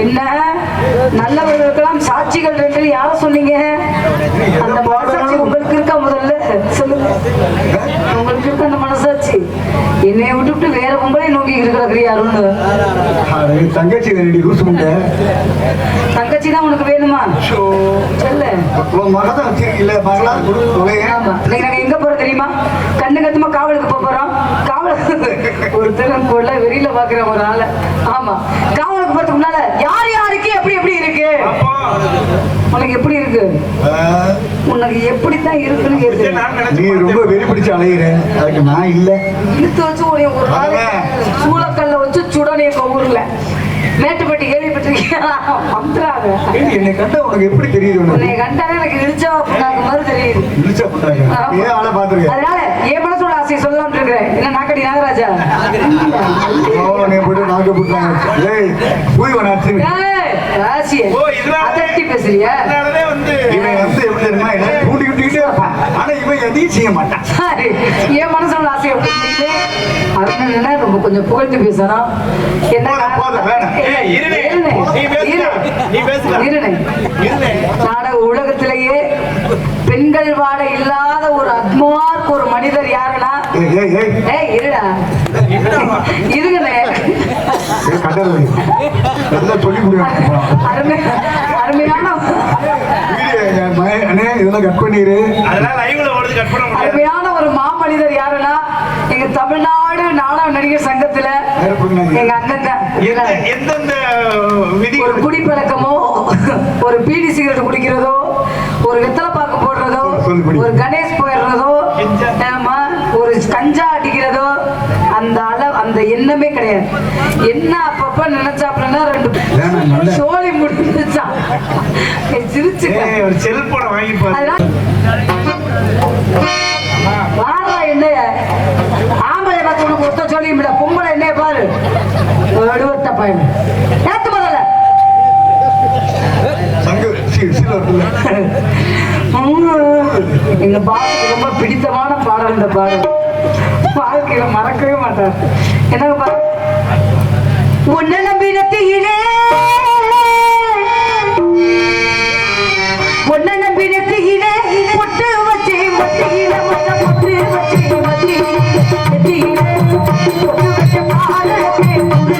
என்ன நல்லவர்களுக்கெல்லாம் சாட்சிகள் ரெண்டு யார சொன்னீங்க? அந்த மனசாட்சி உங்களுக்கு இருக்கா? முதல்ல சொல்லுங்க, உங்களுக்கு இருக்க அந்த மனசாட்சி? என்னைய விட்டுவிட்டு வேற பொம்பளை நோக்கி இருக்கிற யாருன்னு? தங்கச்சி தங்கச்சி தான் உனக்கு வேணுமா? சொல்ல நாங்க எங்க போறோம் தெரியுமா? கண்ணு கத்துமா காவலுக்கு போறோம். காவலுக்கு ஒருத்தர் போல வெளியில பாக்குற ஒரு ஆள. ஆமா, காவலுக்கு போறதுக்கு முன்னால யார் யாருக்கு எப்படி எப்படி இருக்கு, உனக்கு எப்படி இருக்கு, உனக்கு எப்படித்தான் இருக்குன்னு கேட்டு நீ ரொம்ப வெறி பிடிச்சு அலையிற. அதுக்கு நான் இல்ல இழுத்து வச்சு ஒரு நாள் சூளக்கல்ல வச்சு சுடனே ஊர்ல மேட்டுப்பட்டி கேள்விப்பட்டிருக்கீங்களா? வந்துறாங்க. என்னை கண்டா உனக்கு எப்படி தெரியுது? உன்னை கண்டாலே எனக்கு இழிச்சா புண்ணாக்கு மாதிரி தெரியுது. இழிச்சா புண்ணாக்கு ஏன் ஆளை பாத்துருக்க? அதனால என் மனசோட ஆசையை சொல்லலாம்னு இருக்கிறேன். என்ன நாக்கடி நாகராஜா? நீ போட்டு நாக்கு புட்டாங்க. ஏய் போய் வராச்சு. ராசியே அதட்டி பேசுறியா? இவன் வந்து எப்படி தெரியுமா, கூட்டி கூட்டிக்கிட்டே இருப்பான். ஆனா இவன் எதையும் செய்ய மாட்டான். சரி, என் மனசோட ஆசையை அருணா ரொம்ப கொஞ்சம் புகழ்ந்து பேசணும். என்ன நாடக உலகத்திலேயே பெண்கள் வாட இல்லாத ஒரு அக்மார்க் ஒரு மனிதர் யாருன்னா, இருடா இருங்கண்ணே, அருமையான அருமையான ஒரு மாமனிதர் யாருன்னா எங்க தமிழ்நாடு நாடக நடிகர் சங்கத்துல எங்க அண்ணன் தான். ஒரு குடிப்பழக்கமோ, ஒரு பீடி சிகரெட் குடிக்கிறதோ, ஒரு வெத்தலை பாக்கு போடுறதோ, ஒரு கணேஷ் போயிடுறதோ, ஒரு கஞ்சா அடிக்கிறதோ அந்த அளவு அந்த எண்ணமே கிடையாது. என்ன அப்பப்ப நினைச்சாப்லன்னா ரெண்டு சோழி முடிஞ்சான் சிரிச்சு ஒரு செல்போனை வாங்கி வாரா என்னைய ஆம்பளை பார்த்து உனக்கு ஒத்த சொல்லி விட, பொம்பளை என்னைய பாரு எடுவத்த பையன் ஏத்து முதல்ல. எங்க பாட்டுக்கு ரொம்ப பிடித்தமான பாடல் இந்த பாடல். வாழ்க்கையில மறக்கவே மாட்டார். என்னங்க பாரு, உன்னை நம்பினத்திலே உன்னை நம்பினத்திலே பொட்டு வச்சு மத்தியில பொட்டு வச்சு மத்தியில பொட்டு வச்ச பாடலுக்கு பொட்டு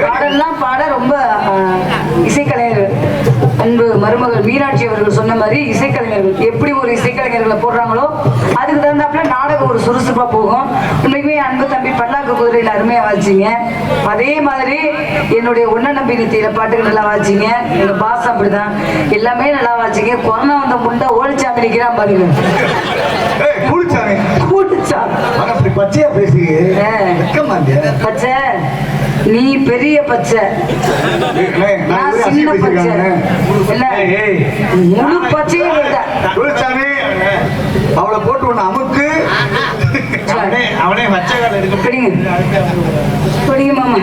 பாடலாம் பாட ரொம்ப இசைக்கலைஞர்கள் அன்பு மருமகள் மீனாட்சி அவர்கள் சொன்ன மாதிரி இசைக்கலைஞர்கள் எப்படி ஒரு இசைக்கலைஞர்களை போடுறாங்களோ அதுக்கு தகுந்தாப்புல நாடகம் ஒரு சுறுசுறுப்பா போகும். உண்மைக்குமே அன்பு தம்பி பல்லாக்கு குதிரையில் அருமையா வாசிங்க. அதே மாதிரி என்னுடைய ஒன்ன நம்பி நித்தியில பாட்டுகள் நல்லா வாசிங்க. எங்க பாசம் அப்படிதான் எல்லாமே நல்லா வாசிங்க. கொரோனா வந்த முண்டை ஓடிச்சாமி நிக்கிறான் பாருங்க. பச்சையா பேசுங்க. பச்சை நீ பெரிய பச்சை நான் சின்ன பச்சை இல்ல முழு பச்சையும் அவளை போட்டு ஒண்ணு அமுக்கு. அவனே பச்சை கால எடுக்க பிடிங்க மாமா.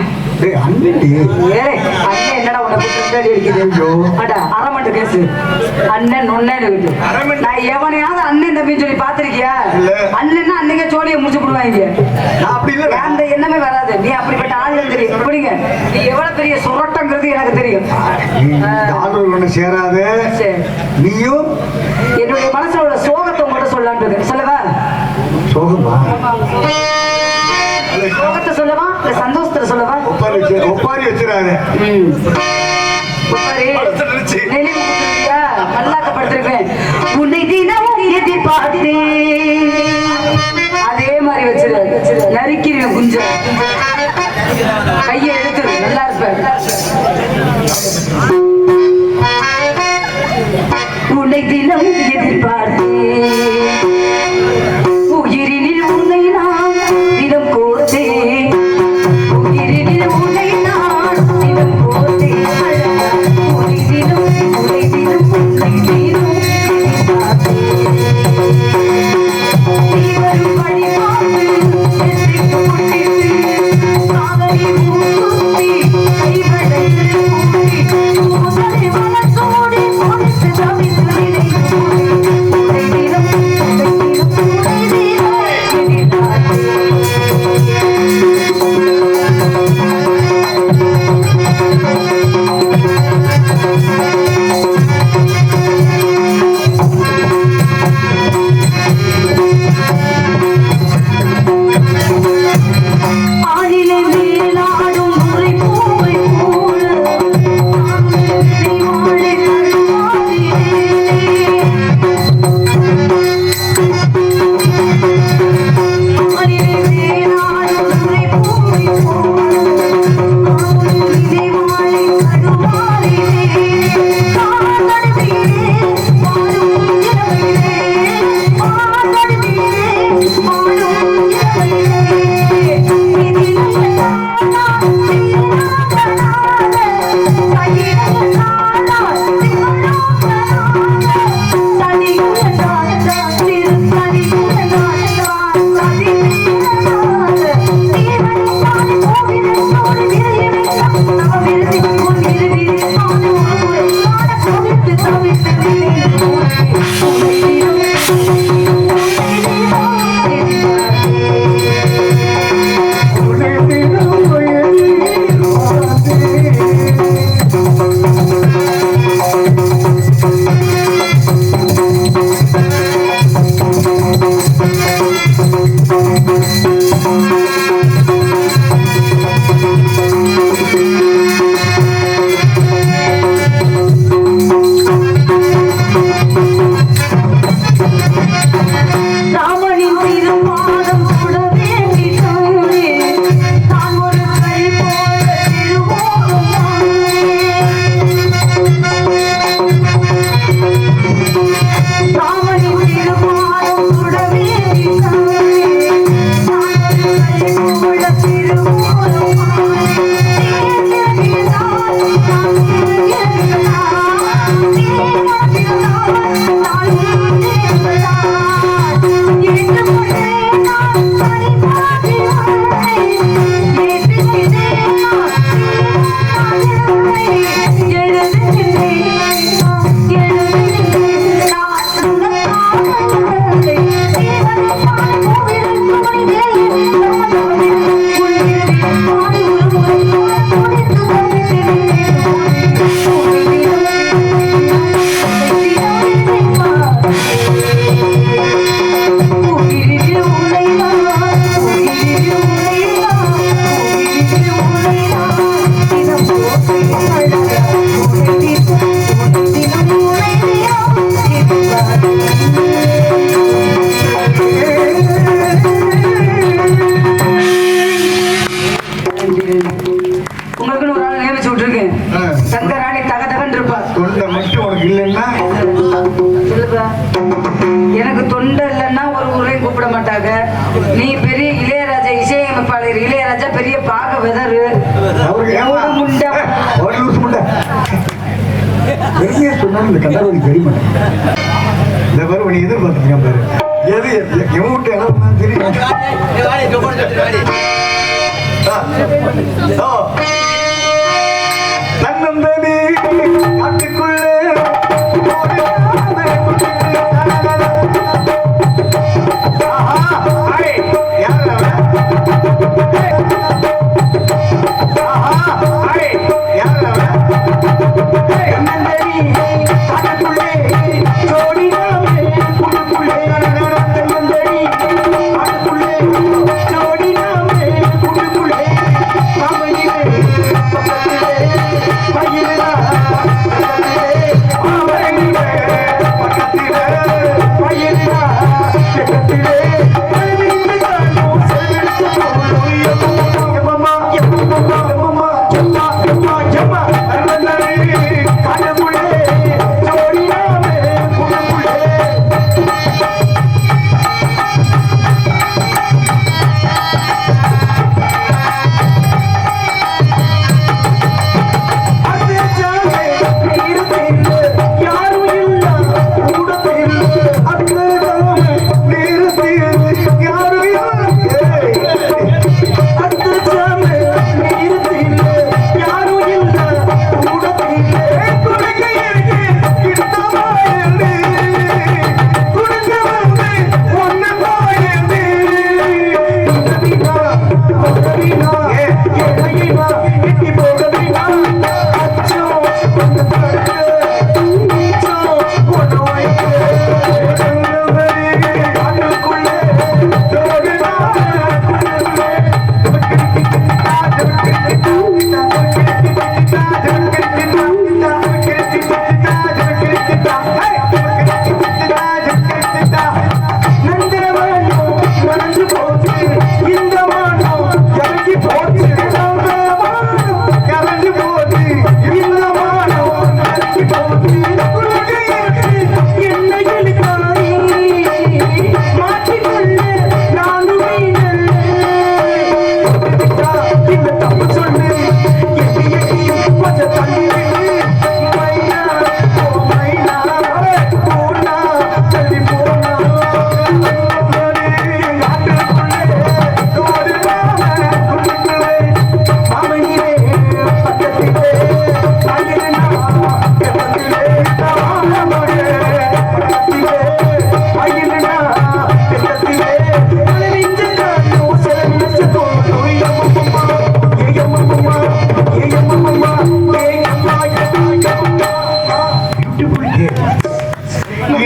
என்னடா அரமட்டு கேசு அண்ணன் நான் எவனையாவது அண்ணன் தம்பின்னு சொல்லி பாத்திருக்கியா? அண்ணன் அன்னைக்கு ஜோலியை முடிச்சு விடுவாங்க. அந்த எண்ணமே வராது. நீ அப்படிப்பட்ட ஆளுகள் தெரியும். பிடிங்க நீ எவ்வளவு பெரிய சுரட்டங்கிறது எனக்கு தெரியும். சேராது நீயும் என்னுடைய மனசுல உள்ள சோகத்தை உங்கள்கிட்ட சொல்லலான்றது சொல்லவா? சோகமா சோகத்தை சொல்லவா இல்ல சந்தோஷத்துல சொல்லவா? ஒப்பாரி வச்சிடாரு. மல்லாக்கப்படுத்திருப்பேன். உன்னை தினம் எதிர்பார்த்தேன் அதே மாதிரி வச்சிரு. நறுக்கிறேன் குஞ்சம் கையை எடுத்துரு. நல்லா இருப்பேன். உன்னை தினம் எதிர்பார்த்தேன் உயிரினில் உன்னை நான் தினம் கோர்த்தேன். உயிரினில் உன்னை நான் தினம் கோர்த்தேன். உன்னை தினம் உன்னை தினம் உன்னை தினம் எதிர்பார்த்தேன். நீ வரும் வழி பார்த்து எதிர்த்து கொண்டிட்டு காதலி மூடி கைவளையில் மூடி ஒரு முண்டை. ஒரு லூசு முண்டை பெரிய சொன்னாலும் இந்த கண்டாவது தெரிய மாட்டேன். இந்த பாரு உனக்கு எதிர்பார்த்துருக்கேன் பாரு. எது எவன் விட்டு என்ன பண்ணாலும் தெரியும். தன்னந்தனி காட்டுக்குள்ளே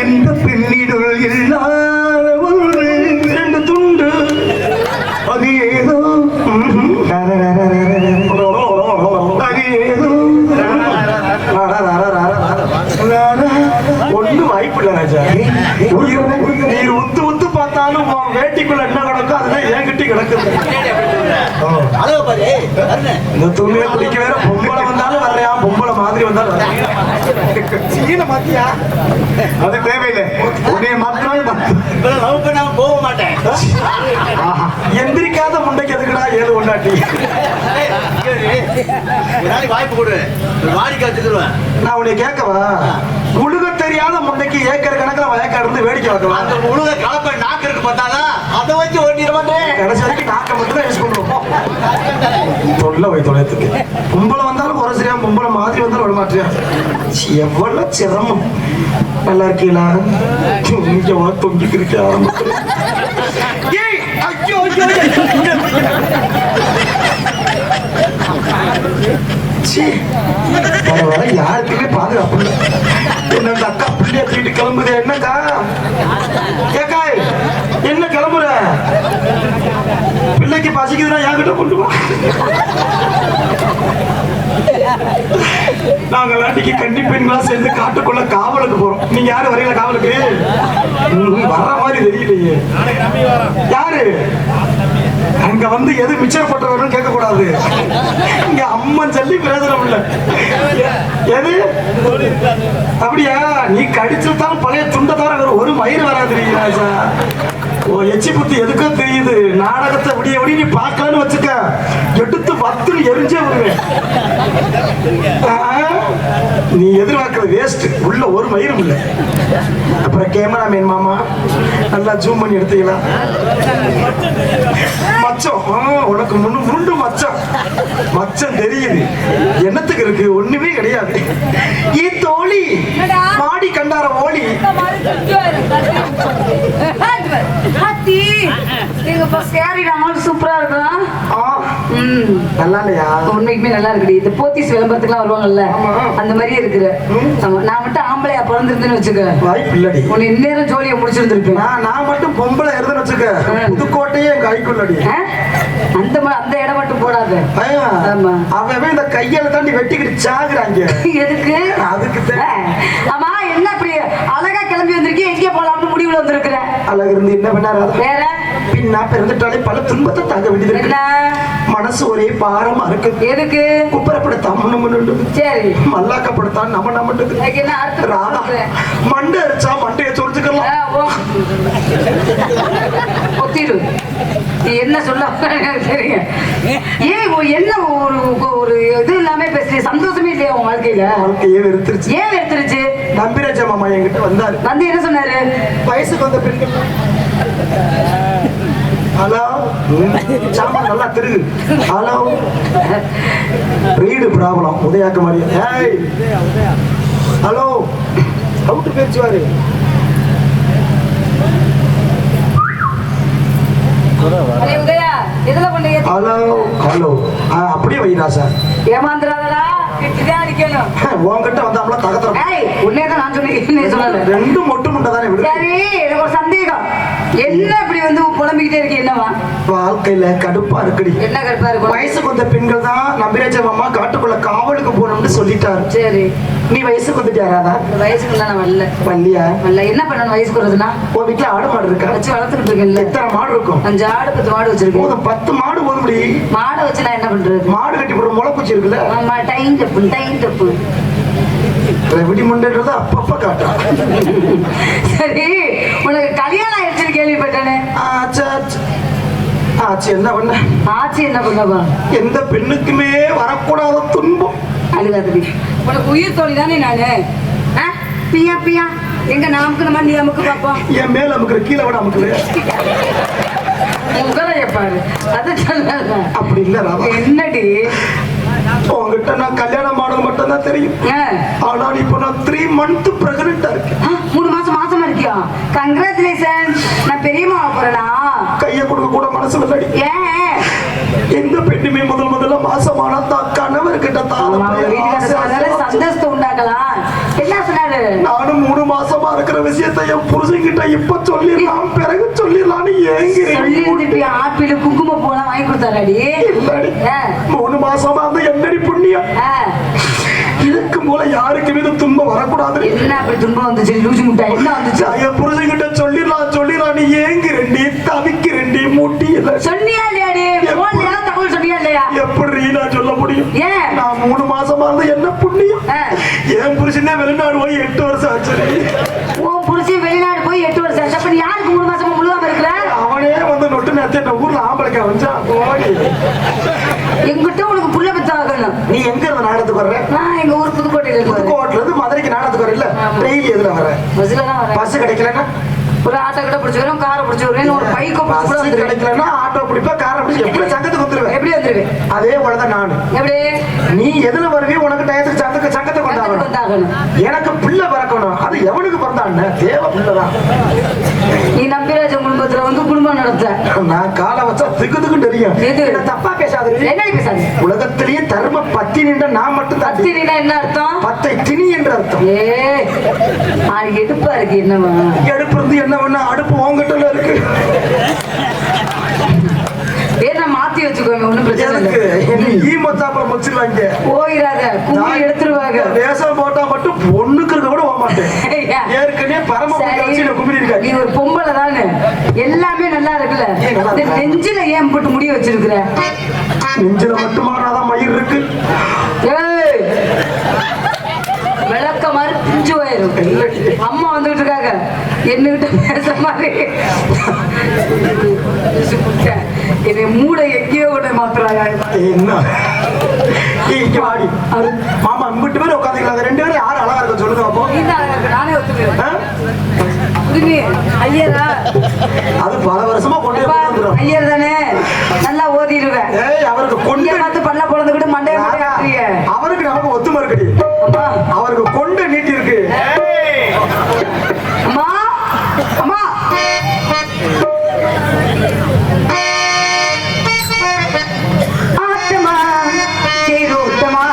எந்த பெண்ணிடல் இல்லாத ஒரு இரண்டு துண்டு அது ஏதோ அது ஏதோ ஒன்றும் வாய்ப்பு இல்லை ராஜா. நீ உத்து உத்து பார்த்தாலும் வேட்டிக்குள்ள என்ன கிடக்கும் அதுதான் என்கிட்ட கிடக்குது. இந்த துணியை பிடிக்க வேற பொம்பளை வந்தாலும் வரையா, பொம்பளை மாதிரி வந்தாலும் சீன மாத்தியா அது தேவையில்லை. உன்னைய மாத்தினாலும் போக மாட்டேன். எந்திரிக்காத முண்டைக்கு எதுக்குடா 7 ஒண்டாட்டி வாய்ப்பு கொடு, வாடிக்கை வச்சுருவேன். நான் உன்னை கேட்கவா? உழுக தெரியாத முண்டைக்கு ஏக்கர் கணக்கில் வயக்கா இருந்து வேடிக்கை வைக்கலாம். அந்த உழுக கலப்பை நாக்கு இருக்கு பார்த்தாங்க, அதை வச்சு ஓட்டிட மாட்டேன். கடைசி நாக்கை மட்டும் தான் யூஸ் பண்ணுவோம். தொல்லை வை தொலைத்துக்கு பொம்பளை வந்தாலும் குறை சரியா, பொம்பளை மாதிரி வந்தாலும் விட மாட்டியா. எவ்வளவு சிரமம். நல்லா இருக்கீங்களா? இங்க தொங்கிட்டு இருக்க ஆரம்பத்தில் வர யாருக்குமே பாதுகாப்பு இல்லை. என்ன அந்த அக்கா பிள்ளைய தூக்கிட்டு கிளம்புது. என்னக்கா ஏக்கா என்ன கிளம்புற? பிள்ளைக்கு பசிக்குதுன்னா என்கிட்ட கொண்டு வா. நாங்க நாட்டிக்கு கன்னி பெண்களா சேர்ந்து காட்டுக்குள்ள காவலுக்கு போறோம். நீங்க யாரு வரீங்களா காவலுக்கு? வர்ற மாதிரி தெரியலையே. யாரு அங்க வந்து எது மிச்சர் போட்ட வேணும் கேட்க கூடாது. இங்க அம்மன் சொல்லி பிரயோஜனம் இல்ல. எது அப்படியா? நீ கடிச்சுட்டாலும் பழைய துண்டை தவிர வேற ஒரு மயிர் வராது ராஜா. ஓ எச்சி புத்தி எதுக்கோ தெரியுது. நாடகத்தை விடிய விடிய நீ பார்க்கலான்னு வச்சுக்க, எடுத்து வத்துன்னு எரிஞ்சே விடுவேன். நீ எதிர்பார்க்கறது வேஸ்ட். உள்ள ஒரு மயிரும் இல்லை. அப்புறம் கேமராமேன் மாமா நல்லா ஜூம் பண்ணி எடுத்துக்கலாம். மச்சம் உனக்கு முண்டு மச்சம் மச்சம் தெரியுது. என்னத்துக்கு இருக்கு? ஒண்ணுமே கிடையாது. ஈ தோழி மாடி கண்டார ஓலி. சூப்பரா இருக்கும். நல்லா இல்லையா? உண்மைக்குமே நல்லா இருக்குடி. இந்த போத்தீஸ் விளம்பரத்துக்குலாம் வருவாங்கல்ல, அந்த மாதிரியே இருக்குது. நான் மட்டும் ஆம்பளையா பிறந்திருந்தேன்னு வச்சுக்க, வாய்ப்பு இல்லடி. உன்னை இந்நேரம் ஜோலியை முடிச்சிருந்திருப்பேன். நான் மட்டும் பொம்பளை இருந்தேன்னு வச்சுக்க, புதுக்கோட்டையே எங்க கைக்குள்ளடி. அந்த இடம் மட்டும் போடாத. அவன் இந்த கையால தாண்டி வெட்டிக்கிட்டு சாகுறாங்க. எதுக்கு? அதுக்கு. ஆமா, என்ன அப்படி அழகா கிளம்பி வந்திருக்கேன், எங்கே போலாம்னு முடிவுல வந்திருக்கிற? அழகு இருந்து என்ன பண்ணாரு? வேற பின்னா பிறந்துட்டாலே பல துன்பத்தை தாங்க வேண்டியது. என்ன மனசு ஒரே பாரமா இருக்கு. எதுக்கு? குப்பரப்படுத்தான் முன்னு சரி, மல்லாக்கப்படுத்தான் நம்ம மண்டை அரிச்சா மண்டையை சொரிச்சுக்கலாம். என்ன சொல்ல சரிங்க. ஏன் என்ன ஒரு இது எல்லாமே பேசுறீங்க? சந்தோஷமே இல்லையா உன் வாழ்க்கையில? வாழ்க்கையே வெறுத்துருச்சு. ஏன் வெறுத்துருச்சு? நம்பிராஜ மாமா என்கிட்ட வந்தாரு. வந்து என்ன சொன்னாரு? வயசுக்கு வந்த பெண்கள். ஹலோ, சாமான் நல்லா திருகு. ஹலோ, ரீடு ப்ராப்ளம் உதயாக்கு மாதிரி. ஹலோ, அவுட்டு பேச்சுவாரு. ஹலோ ஹலோ, அப்படியே வைடா சார். ஏமாந்துடாதடா, உன்கிட்ட வந்தாமல தகத்தம். உன்னேதான் நான் சொன்னேன். ரெண்டு மொட்டு முட்டை தானே விடு. சரி, எனக்கு ஒரு சந்தேகம். என்ன இப்படி வந்து புலம்பிக்கிட்டே இருக்கு? என்னவா? வாழ்க்கையில கடுப்பா இருக்குடி. என்ன கடுப்பா இருக்கு? வயசுக்கு வந்த பெண்கள் தான் நம்பிராஜ மாமா காட்டுக்குள்ள காவலுக்கு போகணும்னு சொல்லிட்டாரு. சரி, நீ வயசுக்கு வந்துட்டாராதா? வயசுக்குள்ள நான் வரல. வரலையா? வரல. என்ன பண்ணணும் வயசுக்கு வருதுன்னா? உன் வீட்டுல ஆடு மாடு இருக்கா? வச்சு வளர்த்துக்கிட்டு இருக்கேன்ல. எத்தனை மாடு இருக்கும்? 5 ஆடு 10 மாடு வச்சிருக்கேன். 10 மாடு போதும்படி. மாடை வச்சு நான் என்ன பண்றது? மாடு கட்டி போடுற முளைப்பூச்சி இருக்குல்ல, ஆமா, டைம் தப்பு விடிமுண்டது அப்பப்ப காட்டும். சரி, உனக்கு கல்யாணம் ஆயிடுச்சுன்னு கேள்விப்பட்டேனே. ஆச்சு. என்ன பண்ண? ஆச்சு என்ன பண்ணவா? எந்த பெண்ணுக்குமே வரக்கூடாத துன்பம். அழுகாதடி. உனக்கு உயிர் தோழி தானே நானு. பியா பியா எங்க நமக்கு நம்ம நீ அமுக்கு பாப்போம். என் மேல அமுக்குற, கீழே விட அமுக்குது. உங்களைய பாரு. அது சொல்ல அப்படி இல்ல. என்னடி உங்ககிட்ட நான் கல்யாணம் ஆனது மட்டும் தான் தெரியும். ஆனா இப்போ நான் 3 months பிரெக்னன்ட்டா இருக்கேன். 3 மாசமா இருக்கியா? கங்க்ராச்சுலேஷன். நான் பெரியம்மா போறேனா? கைய கொடுக்க கூட மனசு இல்லடி. ஏன்? எந்த பெண்ணுமே முதல்ல மாசமானா தான் கணவர்கிட்ட சந்தோஷத்தை உண்டாக்கலாம். என்ன சொன்னாரு? நானும் 3 மாசமா இருக்கிற விஷயத்தை என் புருஷன்கிட்ட இப்ப சொல்லிடலாம், பிறகு சொல்லிடலான்னு ஏங்கிறேன். ஆப்பிள் குங்கும போலாம் வாங்கி கொடுத்தாடி. 3 மாசமா அந்த என்னடி புண்ணியம். இதுக்கு போல யாருக்குமே துன்பம் வரக்கூடாது. என்ன அப்படி துன்பம் வந்துச்சு? லூசி முட்டை என்ன வந்துச்சு? என் புருஷன்கிட்ட சொல்லிடலாம் ஏங்கிறேன்டி, தவிக்கிறேன்டி, முட்டி இல்ல. சொன்னியா இல்லையாடி? தகவல் சொன்னியா இல்லையா? எப்படி நான் சொல்ல முடியும்? ஏன்? நான் 3 மாசமா இருந்து என்ன புண்ணியம்? என் புருஷனே வெளிநாடு போய் 8 வருஷம் ஆச்சு. உன் புருஷன் வெளிநாடு போய் 8 வருஷம் ஆச்சு. அப்ப யாருக்கு 3 மாசமா முழுவாம இருக்கல? அவனே வந்து நொட்டு நேரத்தை இந்த ஊர்ல ஆம்பளைக்கா வந்தான். எங்கிட்ட உனக்கு புள்ள பெத்தாகணும். நீ எங்க இருந்த நாடகத்துக்கு வர்ற? நான் எங்க ஊர் புதுக்கோட்டையில இருக்கு. புதுக்கோட்டையில இருந்து மதுரைக்கு நாடகத்துக்கு வர இல்ல? டெய்லி எதுல வர? பஸ்ல தான் வரேன். பஸ் கிடைக்கலன்னா ஒரு ஆட்டோ கிட்ட பிடிச்சுக்கிறோம், காரை பிடிச்சுக்கிறேன், ஒரு பைக்கோ பிடிச்சு கிடைக்கலன்னா ஆட்டோ பிடிப்பா, காரை பிடிச்சி எப்படி சங்கத்துக்கு வந்துருவேன்? எப்படி வந்துருவேன்? அதே போலதான் நானு. எப்படி? நீ எதுல வருவே உனக்கு டயத்துக்கு சங்கத்தை கொண்டாடணும். எனக்கு பிள்ளை பிறக்கணும். அது எவனுக்கு பிறந்தான்னு தேவை பிள்ளைதான். நீ நம்பிராஜ குடும்பத்துல வந்து குடும்பம் நடத்த நான் காலை வச்சா திக்கு தெரியும். தப்பா பேசாது. என்ன பேசாது? உலகத்திலேயே தர்ம பத்தினின்ற நான் மட்டும் தான். பத்தினா என்ன அர்த்தம்? பத்தை திணி என்ற அர்த்தம். எடுப்பா இருக்கு. என்னவா எடுப்பு இருந்து என்ன பண்ண? அடுப்பு உங்ககிட்ட இருக்கு. மாத்தி வச்சுக்கோங்க, ஒண்ணும் பிரச்சனை இல்லை. போயிடாத, கும்பி எடுத்துருவாங்க. வேஷம் போட்டா மட்டும் பொண்ணுக்கு இருக்க கூட போக மாட்டேன். ஏற்கனவே பரம நீ ஒரு பொம்பளை தானே, எல்லாமே நல்லா இருக்குல்ல. நெஞ்சில ஏன் போட்டு முடி வச்சிருக்கிற? நெஞ்சில மட்டுமாதான் மயிர் இருக்கு. விளக்க மாதிரி பிஞ்சு ஆயிரும். அம்மா வந்துட்டு இருக்காங்க என்னகிட்ட பேச மாதிரி என்னை மூட எங்கேயோ கூட மாத்துறாங்க. என்ன இங்க வாடி மாமா இம்பிட்டு பேர் உட்காந்துக்கலாம். ரெண்டு பேரும் யாரு அழகா இருக்கும் சொல்லுங்க அப்போ. நானே ஒத்துக்கிறேன். ஐயரா அது பல வருஷமா கொண்டு ஐயர் தானே நல்லா ஓதிடுவேன். அவருக்கு கொண்டு பார்த்து பண்ண பொழுதுகிட்டு மண்டைய மாட்டேங்க. அவருக்கு நமக்கு ஒத்துமை இருக்குடி. அவருக்கு கொண்டு நீட்டி இருக்கு. அம்மா அம்மா ஆத்தமா தேரோட்டமா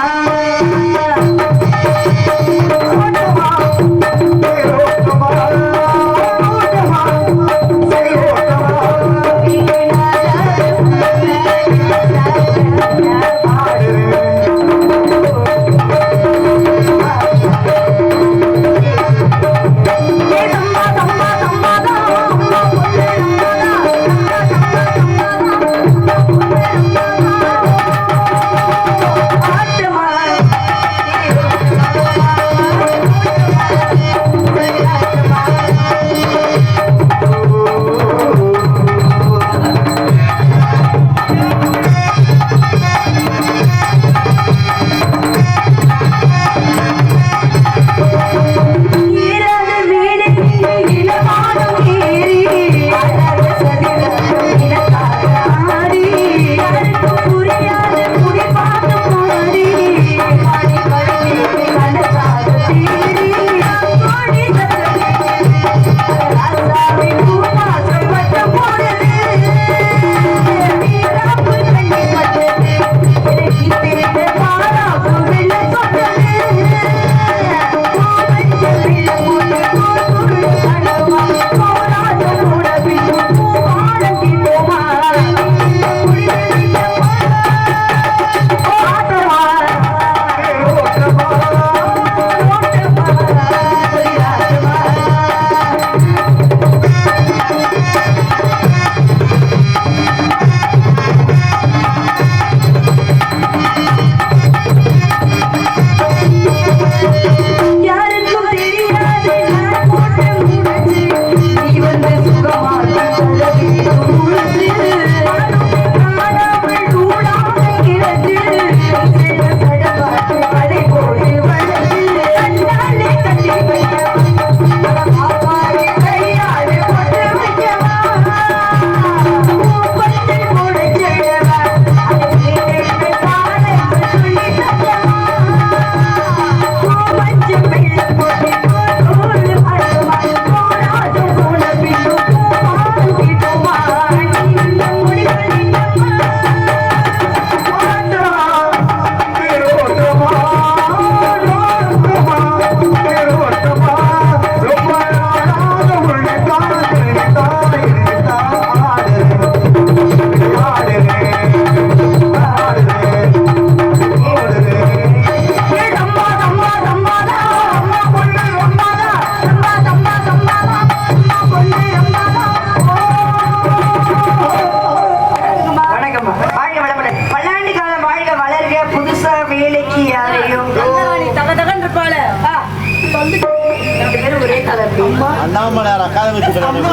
அண்ணாமலையார் அக்கா தங்கச்சி கல்யாணம்.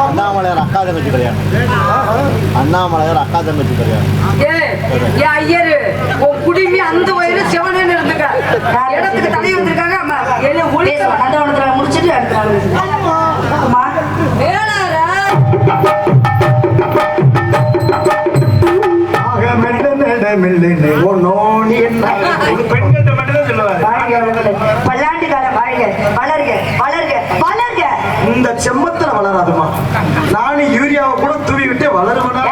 அண்ணாமலையார் அக்கா தங்கச்சி கல்யாணம். அண்ணாமலையார் அக்கா தங்கச்சி கல்யாணம். ஐயரு உன் குடிமி அந்த வயது சிவனன்னு இருந்துக்க இடத்துக்கு தலை வந்திருக்காங்க. முடிச்சுட்டு பல்லாண்டு காலம் வாழ்க வளர்க வளர்க வளர்க. இந்த செம்மத்துல வளராதுமா. நானும் யூரியாவை கூட தூவி விட்டு வளருவனா.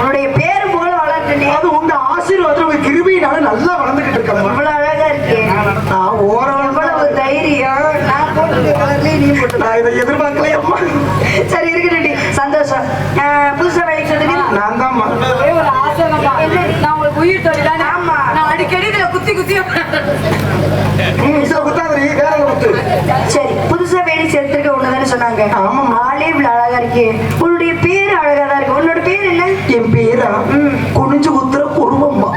உன்னுடைய பேரு போல வளர்க்க. அது உங்க ஆசீர்வாதம் உங்க கிருபையினால நல்லா வளர்ந்துகிட்டு இருக்காங்க. இவ்வளவு அழகா இருக்கு. நான் ஓரளவு தைரியம். நான் போட்டு நீ போட்டு நான் இதை எதிர்பார்க்கல அம்மா. சரி இருக்குடி சந்தோஷம். புதுசா வேலைக்கு சொல்லுங்க. நான் தான் ஒரு ஆசை. நான் உங்களுக்கு உயிர் தொழிலான. ஆமா நான் அடிக்கடி இதுல குத்தி குத்தி சரி புதுசா வேலை சேர்த்துருக்க ஒண்ணுதானே சொன்னாங்க. ஆமா ஆளே இவ்வளவு அழகா இருக்கு. உன்னுடைய பேரு அழகா தான் இருக்கு. உன்னோட பேர் என்ன? என் பேரா குனிஞ்சு குத்துற குருவம்மா.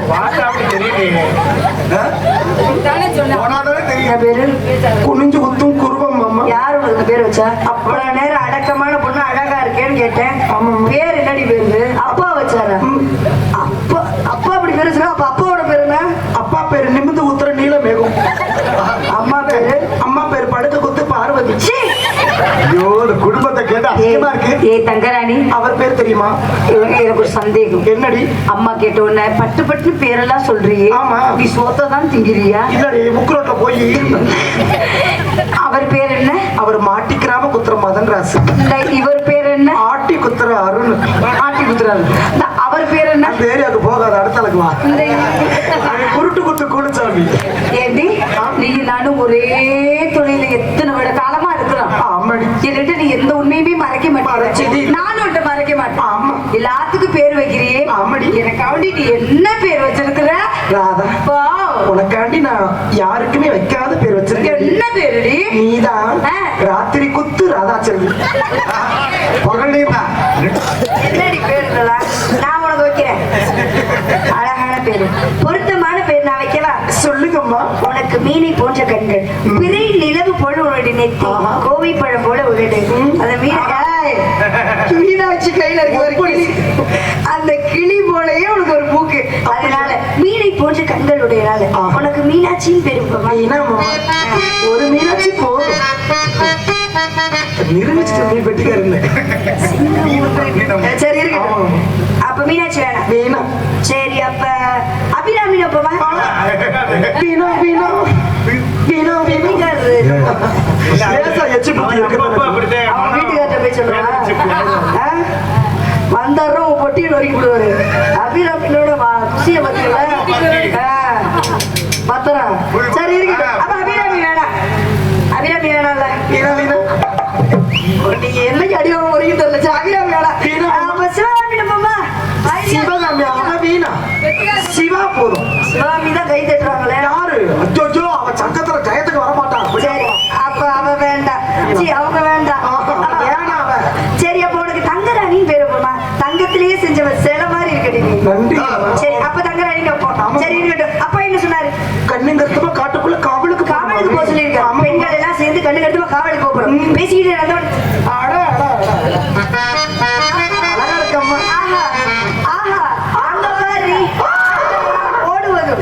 குனிஞ்சு குத்தும் குருவம் அம்மா. யாரு உனக்கு இந்த பேர் வச்சா? அவ்வளவு நேரம் அடக்கமான பொண்ணு அழகா இருக்கேன்னு கேட்டேன். பேர் என்னடி பேரு? அப்பா வச்சாரா? அப்பா அப்பா அப்படி பேரு சொன்னா அப்ப அப்பாவோட பேரு என்ன? அப்பா பேரு நிமிந்து உத்தர நீலமேகம். அம்மா பேரு? அம்மா பேரு படுக்க குத்து பார்வதி. சீ! ஐயோ இந்த குடும்பத்தை கேட்டா அசிங்கமா இருக்கு. ஏய் தங்கராணி, அவர் பேர் தெரியுமா? எனக்கு ஒரு சந்தேகம். என்னடி? அம்மா கேட்ட உடனே பட்டு பட்டு பேரெல்லாம் சொல்றியே. ஆமா. நீ சோத்தை தான் திங்கிறியா? இல்லடி முக்குரோட்ல போய் அவர் பேர் என்ன? அவர் மாட்டிக்கிறாம குத்துற மதன் ராசு. இல்ல, இவர் பேர் என்ன? ஆட்டி குத்துற அருண். ஆட்டி குத்துறாரு. அவர் பேர் என்ன? அந்த ஏரியாவுக்கு போகாத அடுத்தலுக்கு வா. அவன் குருட்டு குத்து குளிச்சாமி. ஏண்டி நீ நானும் ஒரே தொழில எத்தனை விட காலமா இருக்கிறோம். ஆமாடி. என்கிட்ட நீ எந்த உண்மையுமே மறைக்க மறைச்சது. மாட்டேன். நானும் உன்கிட்ட மறைக்க மாட்டேன். ஆமா. எல்லாத்துக்கும் பேர் வைக்கிறியே. ஆமாடி. எனக்காண்டி நீ என்ன பேர் வச்சிருக்கிற? ராதா. வா. உனக்காண்டி நான் யாருக்குமே வைக்காத பேர் வச்சிருக்கேன். என்ன பேருடி? நீதான் ராத்திரி குத்து ராதாச்செல்வி. என்னடி பேர் இதெல்லாம்? நான் உனக்கு வைக்கிறேன். அழகான பேரு, பொருத்தமான பேர் நான் வைக்கவா? சொல்லுங்கம்மா. உனக்கு மீனை போன்ற கண்கள், பிறை நிலவு போல உன்னுடைய நெத்தி, கோவை பழம் போல உதடு. அந்த மீனாட்சி கையில இருக்க ஒரு கிளி, அந்த கிளி போலயே உனக்கு ஒரு மூக்கு. அதனால மீனை போன்ற கண்களுடையனால உனக்கு மீனாட்சின்னு பேரு. ஒரு மீனாட்சி போதும். நிரூபிச்சுட்டு நீ பெட்டிக்காரு. சரி இருக்கு. அப்ப மீனாட்சி வேணாம். வீணா. சரி அப்ப அபிராமினா போவா? வீணா வீணா வீணா வீணா. லேசா எச்சி புத்தி இருக்கு. அவன் வீட்டுக்கார்ட்ட போய் சொல்லுவா, வந்தாரும் பொட்டியில் வரைக்கும் விடுவாரு. அபிராமினோட குசிய பத்தியா பத்திரா. சரி இருக்கு. அப்ப அபிராமி வேணாம். அபிராமி வேணாம்ல. வீணா வீணா. நீங்க என்னைக்கு அடிவாங்க வரைக்கும் தெரியல. அபிராமி வேணாம். அப்ப சிவகாமி போமா? சிவகாமி. அவன் வீணா. சிவா போதும். சிவகாமி தான் கை தட்டுறாங்களே. யாரு? அச்சோ அவன் சங்கத்துல ஜெயத்துக்கு வர மாட்டான். சரி அப்ப அவ வேண்டாம். அவங்க வேண்டாம். ஏன்னா அவன். சரி அப்ப உனக்கு தங்கராணின்னு பேரு போமா? தங்கத்திலேயே செஞ்சவ சில மாதிரி இருக்கடி. நன்றி. சரி அப்ப தங்கராணின்னு வைப்போம். சரி இருக்கட்டும். அப்பா என்ன சொன்னாரு? கண்ணுங்கருத்துமா காட்டுக்குள்ள காவலுக்கு காவலுக்கு போக சொல்லியிருக்காங்க. பெண்கள் எல்லாம் சேர்ந்து கண்ணுங்கருத்துமா காவலுக்கு போறோம். பேசிக்கிட்டு இருந்தோம். அழகா இருக்கம்மா. ஆஹா ஆஹா அந்த மாதிரி ஓடுவது.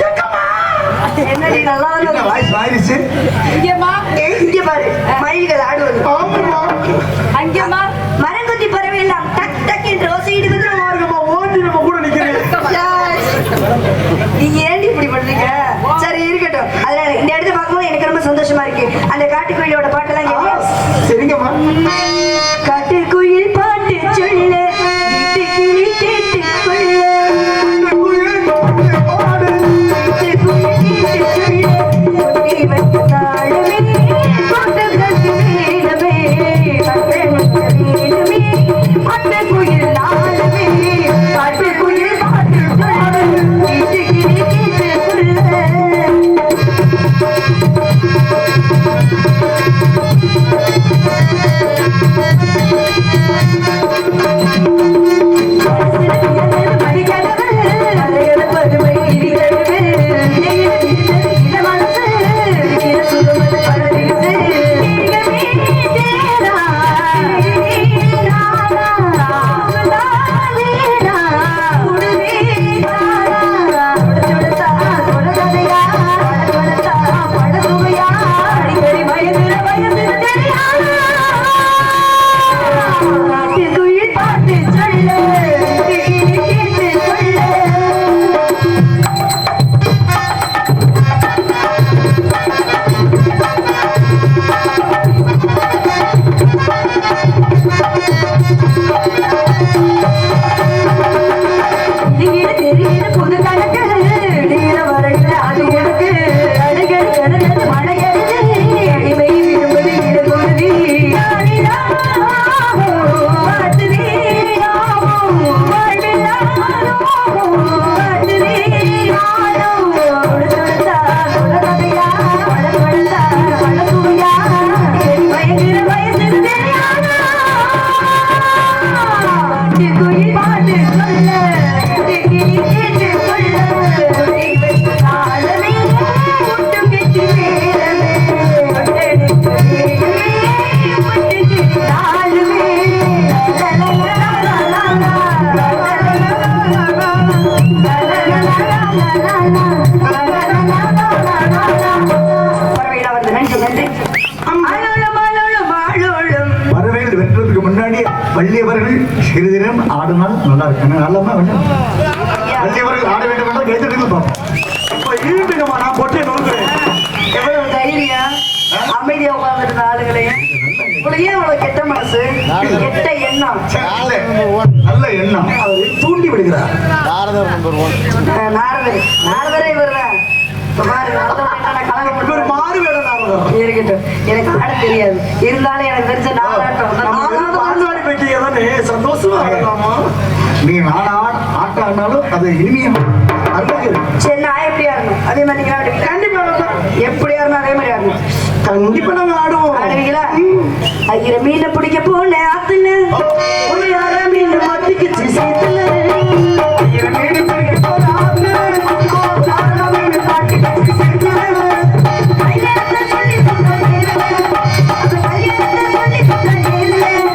என்னடி நல்லா வாய்ஸ் வாரிசு. இங்க பாரு மயில்கள் ஆடுவது. அங்கேமா மரங்கொத்தி பறவை எல்லாம் டக் டக் என்று ஓசையிடுவது. ஓடி நம்ம கூட நிக்கிறேன். நீங்க ஏண்டி இப்படி பண்றீங்க? சரி இருக்கட்டும். அதனால இந்த இடத்த பார்க்கும்போது எனக்கு ரொம்ப சந்தோஷமா இருக்கு. அந்த காட்டுக்குயிலோட பாட்டெல்லாம் கேட்க. சரிங்கம்மா. காட்டுக்குயில் பாட்டு சொல்ல, வீட்டுக்கிளி கேட்டுக்கொள்ள. வரவேல் வென்றதுக்கு முன்னாடி வள்ளியவர்கள் சிறிது நேரம் ஆடினால் நல்லா இருக்கு. நல்லமா வள்ளியவர்கள் ஆட வேண்டும் என்றால் கேட்டு பார்ப்போம். இப்போ ஈடுமா நான் போட்டு நோக்குறேன். எவ்வளவு தைரியம் அமைதியா உட்கார்ந்துட்டு ஆளுகளையும் ஏன் அவ்வளவு கெட்ட மனசு கெட்ட எண்ணம் நல்ல எண்ணம் அவரை தூண்டி விடுகிறார். நாரதர் நம்பர் 1. நாரதரே இவர்தான். இவர் மாறு வேடம் நாரதர். இருக்கட்டும், எனக்கு ஆட தெரியாது. இருந்தாலும் எனக்கு தெரிஞ்ச நாளாட்டம் சந்தோஷமா இருக்கலாமா? நீங்க ஆட்டம் ஆனாலும் அது இனிமையா சரி, நான் எப்படி ஆடணும் அதே மாதிரி நீங்க ஆடுவீங்க. கண்டிப்பா எப்படி ஆடணும் அதே மாதிரி ஆடணும். கண்டிப்பா நாங்க ஆடுவோம். ஆடுவீங்களா? ஐயர மீனை பிடிக்க போனேன் ஆத்துல ஒரு யார மீன் மாட்டிக்கிச்சு சீத்துல. ஐயர மீனை பிடிக்க போனேன் ஆத்துல யார மீன் மாட்டிக்கிச்சு சீத்துல. கையெழுத்த சொல்லி சொன்னேன் அந்த கையெழுத்த சொல்லி சொன்னேன்.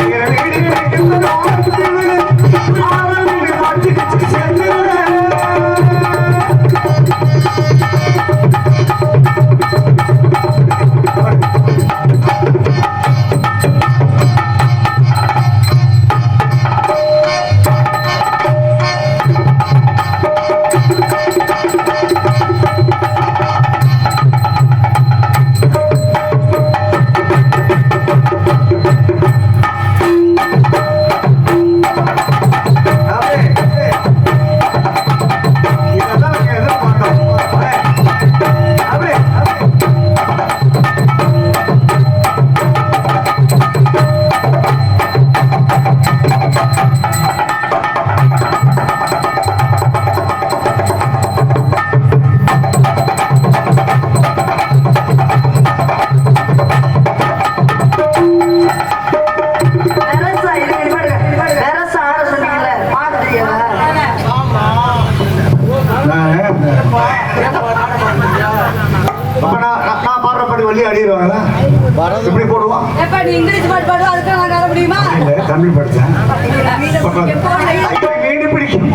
ஐயர மீனை பிடிக்க போனேன் ஆத்துல யார மீன் மாட்டிக்கிச்சு சீத்துல. நான் பாடுறபடி வள்ளி அடிடுவாங்களா? இப்படி போடுவான். தமிழ் படிச்சேன். மீன் பிடிக்கும்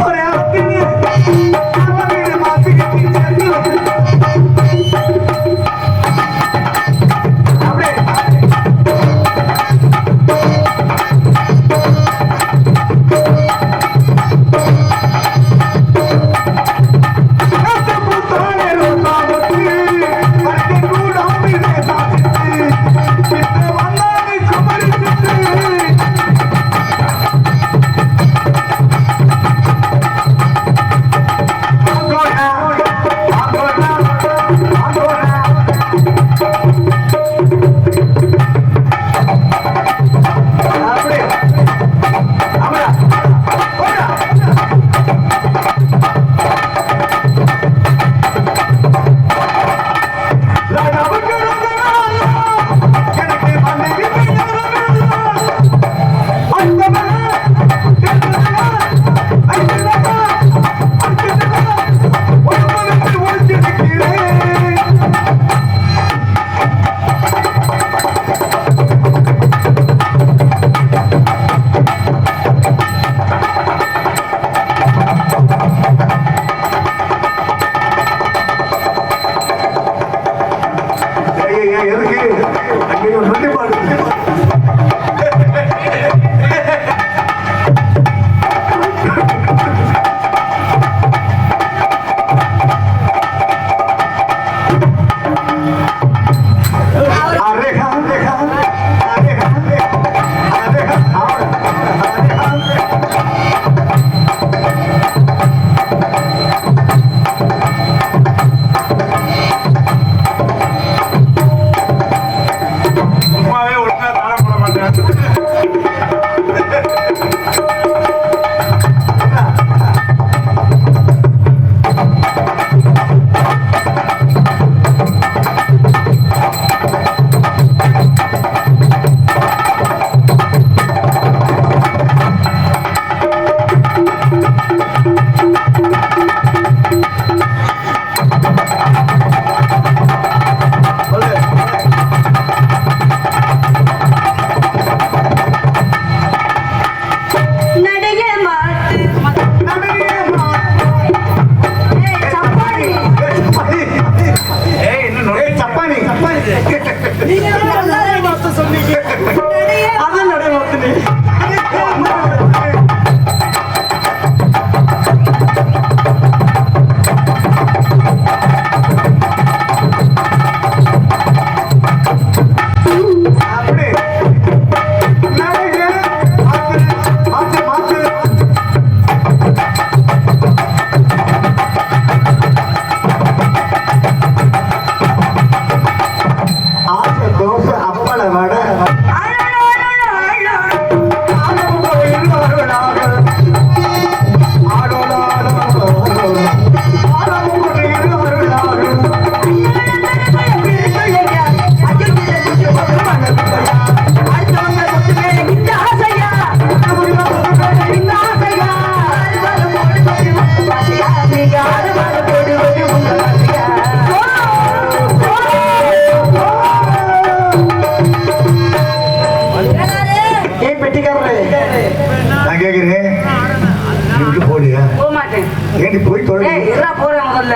போவியா? போக மாட்டேன். ஏண்டி போய் தொலை. ஏய் இருடா போறேன் முதல்ல.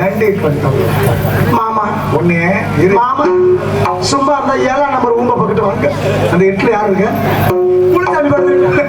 ஏண்டி மாமா ஒண்ணு மாமா சும்மா அந்த 7ஆம் நம்பர் ஊம்ப பக்கத்து வாங்க. அந்த 8ல யாரு இருக்க? முழுசாமி பார்த்துருக்க.